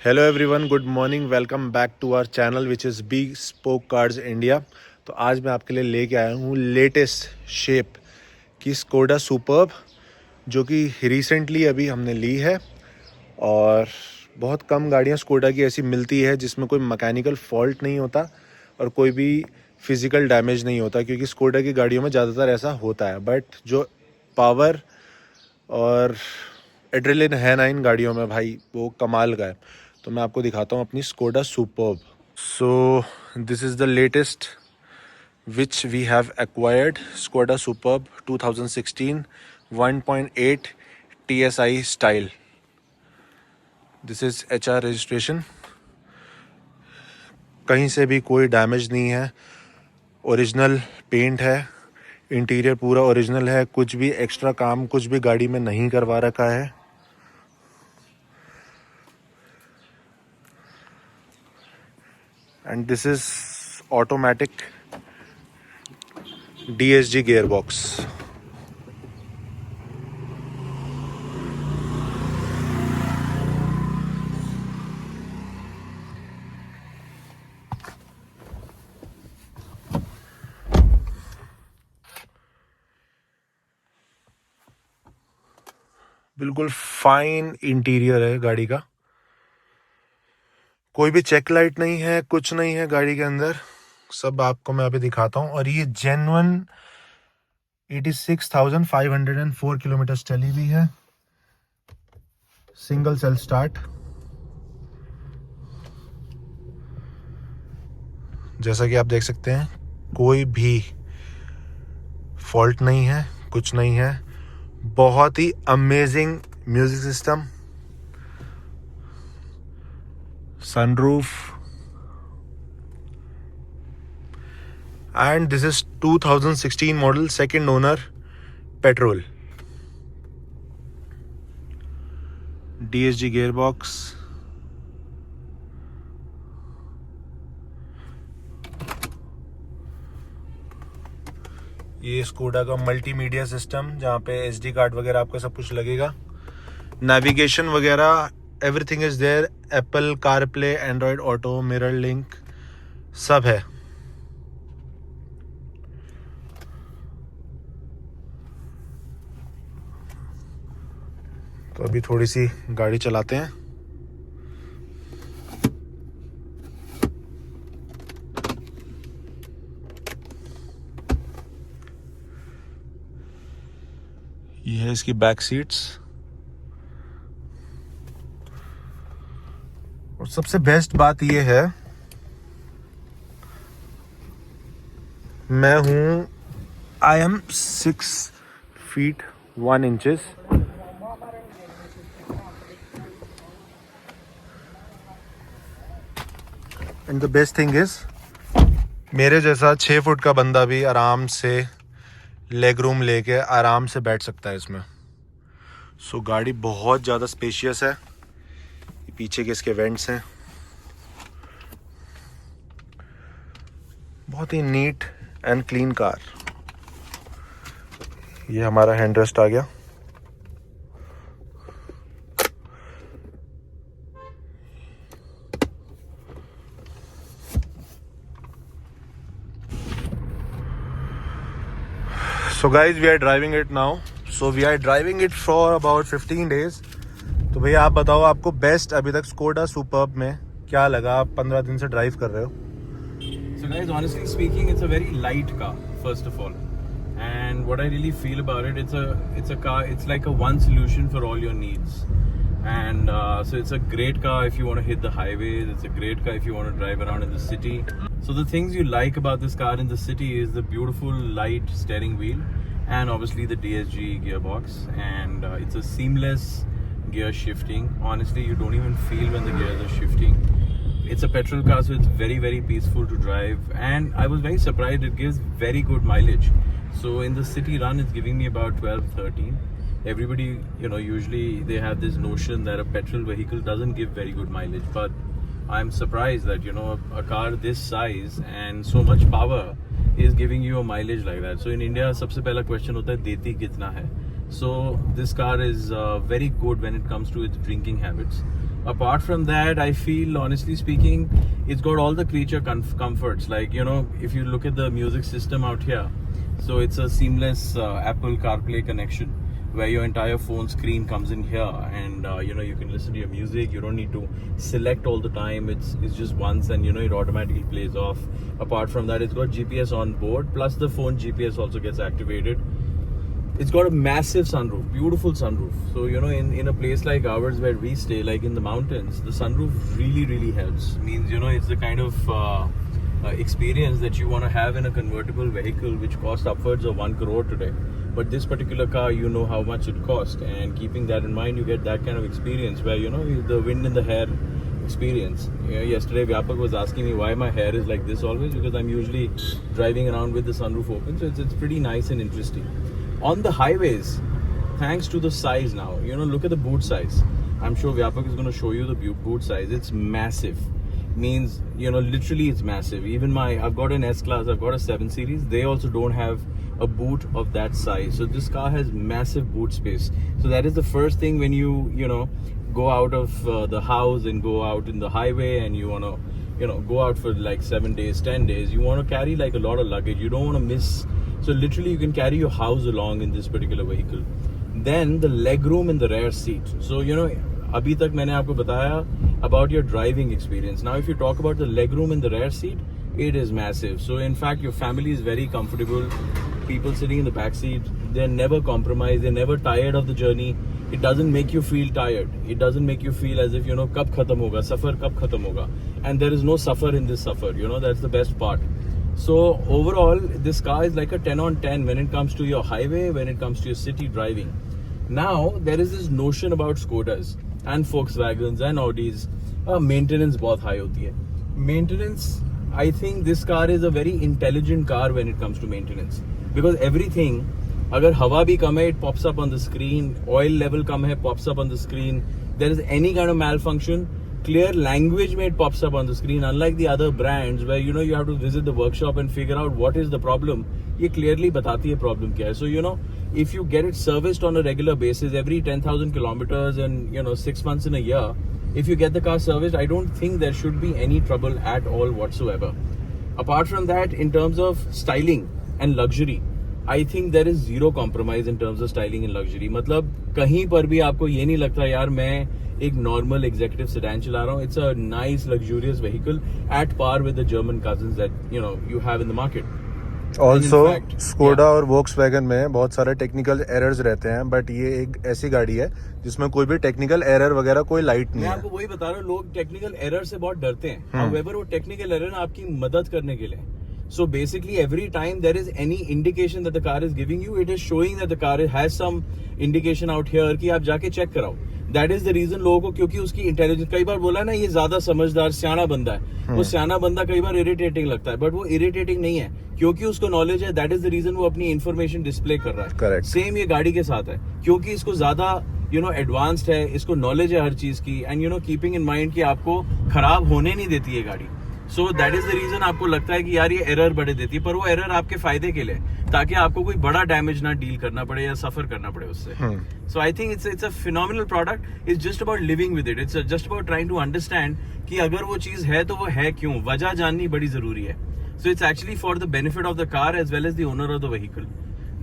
Hello everyone, good morning. Welcome back to our channel which is bespoke cars India. तो आज मैं आपके लिए लेके आया हूँ लेटेस्ट शेप की स्कोडा सुपर्ब, जो कि रिसेंटली अभी हमने ली है। और बहुत कम गाड़ियाँ स्कोडा की ऐसी मिलती है जिसमें कोई मैकेनिकल फॉल्ट नहीं होता और कोई भी फिज़िकल डैमेज नहीं होता, क्योंकि स्कोडा की गाड़ियों में ज़्यादातर ऐसा होता है। बट जो पावर और एड्रेलिन है ना इन गाड़ियों में भाई, वो कमाल का है। तो मैं आपको दिखाता हूँ अपनी Skoda Superb. So this is the latest which we have acquired, Skoda Superb 2016 1.8 TSI style. This is HR registration. कहीं से भी कोई डैमेज नहीं है, ओरिजिनल पेंट है, इंटीरियर पूरा ओरिजिनल है, कुछ भी एक्स्ट्रा काम कुछ भी गाड़ी में नहीं करवा रखा है। And this is automatic DSG gearbox। बिल्कुल फाइन इंटीरियर है गाड़ी का, कोई भी चेक लाइट नहीं है, कुछ नहीं है गाड़ी के अंदर। सब आपको मैं अभी दिखाता हूँ। और ये जेन्युइन 86,504 किलोमीटर चली हुई है, सिंगल सेल्फ स्टार्ट। जैसा कि आप देख सकते हैं, कोई भी फॉल्ट नहीं है, कुछ नहीं है। बहुत ही amazing music system, sunroof, and this is 2016 model, second owner, petrol, DSG gearbox। ये स्कोडा का मल्टीमीडिया सिस्टम, जहाँ पे SD कार्ड वगैरह आपका सब कुछ लगेगा, नेविगेशन वगैरह everything is there, Apple CarPlay, Android Auto, MirrorLink सब है। तो अभी थोड़ी सी गाड़ी चलाते हैं। ये है इसकी बैक सीट्स। और सबसे बेस्ट बात ये है, मैं हूँ, I am 6 feet 1 inches। And the best thing is, मेरे जैसा 6 फुट का बंदा भी आराम से लेग रूम लेके आराम से बैठ सकता है इसमें। सो गाड़ी बहुत ज़्यादा स्पेशियस है। पीछे के इसके वेंट्स हैं, बहुत ही नीट एंड क्लीन कार। ये हमारा हैंड रेस्ट आ गया। So guys, we are driving it now. So we are driving it for about 15 days. तो भैया आप बताओ, आपको बेस्ट अभी तक स्कोडा सुपर्ब में क्या लगा? आप 15 दिन से ड्राइव कर रहे हो। So guys, honestly speaking, it's a very light car, first of all. And what I really feel about it, it's a car, it's like a one solution for all your needs. And so it's a great car if you want to hit the highways. It's a great car if you want to drive around in the city. So the things you like about this car in the city is the beautiful light steering wheel and obviously the DSG gearbox, and it's a seamless gear shifting. Honestly, you don't even feel when the gears are shifting. It's a petrol car, so it's very, very peaceful to drive, and I was very surprised. It gives very good mileage. So in the city run, it's giving me about 12-13. Everybody, usually they have this notion that a petrol vehicle doesn't give very good mileage, but I'm surprised that a car this size and so much power is giving you a mileage like that. So in India, सबसे पहला question होता है देती कितना है. So this car is very good when it comes to its drinking habits. Apart from that, I feel, honestly speaking, it's got all the creature comforts. Like, you know, if you look at the music system out here, so it's a seamless Apple CarPlay connection where your entire phone screen comes in here, and you know, you can listen to your music. You don't need to select all the time. It's just once, and you know, it automatically plays off. Apart from that, it's got GPS on board, plus the phone GPS also gets activated. It's got a massive sunroof, beautiful sunroof. So, you know, in a place like ours where we stay, like in the mountains, the sunroof really helps. Means, you know, it's the kind of experience that you want to have in a convertible vehicle, which costs upwards of 1 crore today. But this particular car, you know how much it cost, and keeping that in mind, you get that kind of experience where, you know, the wind in the hair experience. You know, yesterday Vyapak was asking me why my hair is like this always, because I'm usually driving around with the sunroof open. So it's pretty nice and interesting. On the highways, thanks to the size now, you know, look at the boot size. I'm sure Vyapak is going to show you the boot size. It's massive. Means, you know, literally it's massive. Even I've got an S-Class, I've got a 7 Series. They also don't have a boot of that size. So this car has massive boot space. So that is the first thing when you know, go out of the house and go out in the highway, and you want to, you know, go out for like 7 days, 10 days. You want to carry like a lot of luggage. You don't want to miss. So literally you can carry your house along in this particular vehicle. Then the leg room in the rear seat. So, you know, abhi tak maine aapko bataya about your driving experience. Now, if you talk about the leg room in the rear seat, it is massive. So in fact, your family is very comfortable. People sitting in the back seat, they're never compromised. They're never tired of the journey. It doesn't make you feel tired. It doesn't make you feel as if, you know, kab khatam hoga, safar kab khatam hoga. And there is no suffer in this safar. You know, that's the best part. So overall, this car is like a 10 on 10 when it comes to your highway, when it comes to your city driving. Now, there is this notion about Skodas and Volkswagens and Audis. Maintenance बहुत high होती है. Maintenance, I think this car is a very intelligent car when it comes to maintenance. Because everything, अगर हवा भी कम है, it pops up on the screen. Oil level कम है, pops up on the screen. There is any kind of malfunction, clear language में it pops up on the screen. Unlike the other brands where, you know, you have to visit the workshop and figure out what is the problem. ये clearly बताती है problem क्या है. So, you know, if you get it serviced on a regular basis every 10,000 kilometers and, you know, 6 months in a year, if you get the car serviced, I don't think there should be any trouble at all whatsoever. Apart from that, in terms of styling and luxury, I think there is zero compromise in terms of styling and luxury. मतलब कहीं पर भी आपको ये नहीं लगता यार मैं एक नॉर्मल एग्जीक्यूटिव सेडान चला रहा हूँ. It's a nice luxurious vehicle at par with the German cousins that you know you have in the market. Also Skoda और वोक्सवैगन में बहुत सारे टेक्निकल एरर्स रहते हैं, बट ये एक ऐसी गाड़ी है जिसमें कोई भी टेक्निकल एरर वगैरह कोई लाइट नहीं है. मैं आपको वही बता रहा हूँ, लोग टेक्निकल एरर से बहुत डरते हैं. हाउएवर वो टेक्निकल एरर आपकी मदद करने के लिए. So basically, every time there is any indication that the car is giving you, it is showing that the car has some indication out here कि आप जाके चेक कराओ. That is the reason लोगों को, क्योंकि उसकी इंटेलिजेंस, कई बार बोला ना ये ज्यादा समझदार सियाना बंदा है, वो सियाना बंदा कई बार इरिटेटिंग लगता है, बट वो इरिटेटिंग नहीं है क्योंकि उसको नॉलेज है. दैट इज द रीजन वो अपनी इन्फॉर्मेशन डिस्प्ले कर रहा है. करेक्ट. सेम ये गाड़ी के साथ है, क्योंकि इसको ज्यादा यू नो एडवांस्ड है, इसको नॉलेज है हर चीज की, and you know keeping in mind कि आपको खराब होने नहीं देती है गाड़ी. So that is the reason आपको लगता है कि यार ये एरर बढ़े देती है, पर वो एरर आपके फायदे के लिए, ताकि आपको कोई बड़ा डैमेज ना डील करना पड़े या सफर करना पड़े उससे. So I think it's a phenomenal product. It's just about living with it. It's just about trying to understand कि अगर वो चीज है तो वो है क्यों, वजह जाननी बड़ी जरूरी है. So it's actually for the benefit of the car as well as the owner of the vehicle.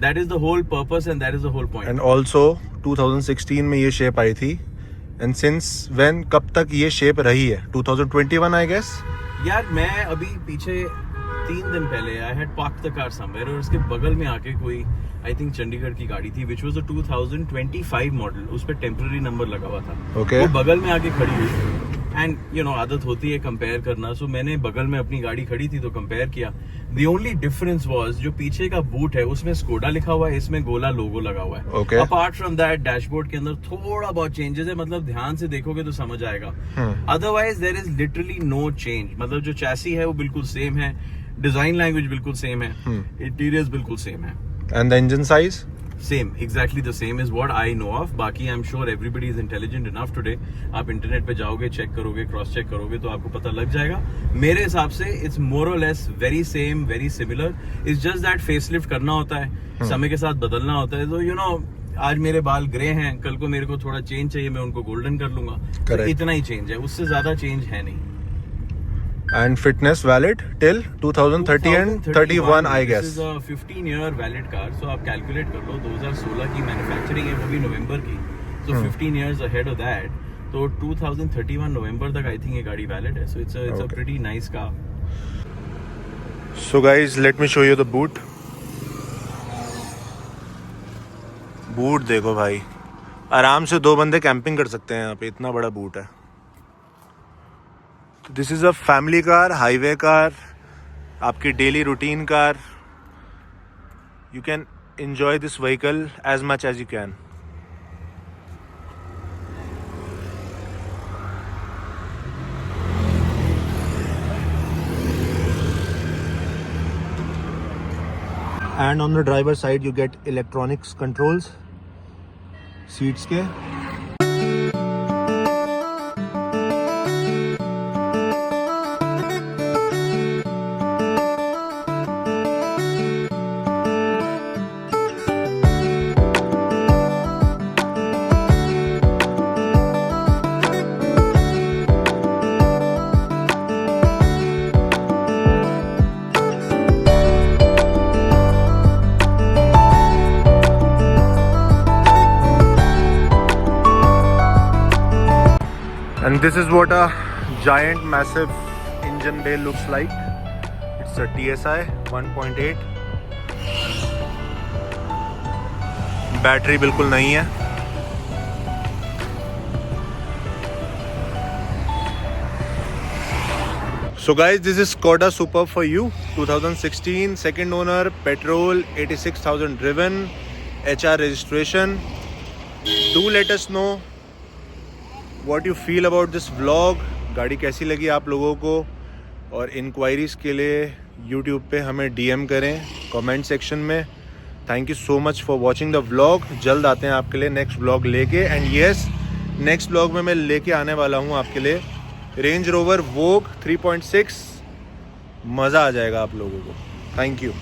That is the whole purpose and that is the whole point. And also 2016 में ये शेप आई थी, and since when, कब तक ये shape रही है? 2021 I guess. यार मैं अभी पीछे 3 दिन पहले I had park the car somewhere, और उसके बगल में आके कोई आई थिंक चंडीगढ़ की गाड़ी थी विच वाज अ 2025 मॉडल, उस पर टेम्पररी नंबर लगा हुआ था. Okay. वो बगल में आके खड़ी हुई, एंड यू नो आदत होती है कंपेयर करना. सो मैंने बगल में अपनी गाड़ी खड़ी थी तो कंपेयर किया. द ओनली डिफरेंस वाज जो पीछे का बूट है उसमें स्कोडा लिखा हुआ है, इसमें गोला लोगो लगा हुआ है. Okay. Apart from that dashboard के अंदर थोड़ा बहुत चेंजेस है, मतलब ध्यान से देखोगे तो समझ आएगा. Otherwise there is literally no change. मतलब जो चैसी है वो बिल्कुल सेम है, डिजाइन लैंग्वेज बिल्कुल सेम है, इंटीरियर्स बिल्कुल सेम है. And the engine size same, exactly the same is what I know of. बाकी I am sure everybody is intelligent enough today. आप इंटरनेट पे जाओगे, चेक करोगे, क्रॉस चेक करोगे तो आपको पता लग जाएगा. मेरे हिसाब से इट्स मोर और less very same, very similar. It's just that facelift करना होता है, समय के साथ बदलना होता है. तो यू नो आज मेरे बाल ग्रे हैं, कल को मेरे को थोड़ा चेंज चाहिए, मैं उनको गोल्डन कर लूंगा। तो Correct. इतना ही चेंज है, उससे ज्यादा चेंज है नहीं। And fitness valid till 2030 and 31 I guess. This is a 15-year valid car, so आप कैलकुलेट कर लो, 2016 की मैन्युफैक्चरिंग है, वो भी नवंबर की, so 15 years ahead of that, तो 2031 नवंबर तक आई थिंक ये गाड़ी वैलिड है, so it's a pretty nice car. So guys, let me show you the boot. Boot देखो भाई, आराम से 2 बंदे कैंपिंग कर सकते हैं यहाँ पे, इतना बड़ा बूट है। This is a family car, highway car, आपकी daily routine car. You can enjoy this vehicle as much as you can. And on the driver side you get electronics controls seats के। And this is what a giant massive engine bay looks like. It's a TSI 1.8. Battery बिल्कुल नहीं है। So guys, this is Skoda Superb for you, 2016, second owner, petrol, 86,000 driven, HR registration. Do let us know what you feel about this vlog. गाड़ी कैसी लगी आप लोगों को, और इंक्वायरीज़ के लिए YouTube पे हमें DM करें कमेंट सेक्शन में। Thank you so much for watching the vlog. जल्द आते हैं आपके लिए नेक्स्ट व्लॉग लेके। एंड येस, नेक्स्ट व्लॉग में मैं लेके आने वाला हूँ आपके लिए रेंज रोवर वोग 3.6। मज़ा आ जाएगा आप लोगों को। Thank you.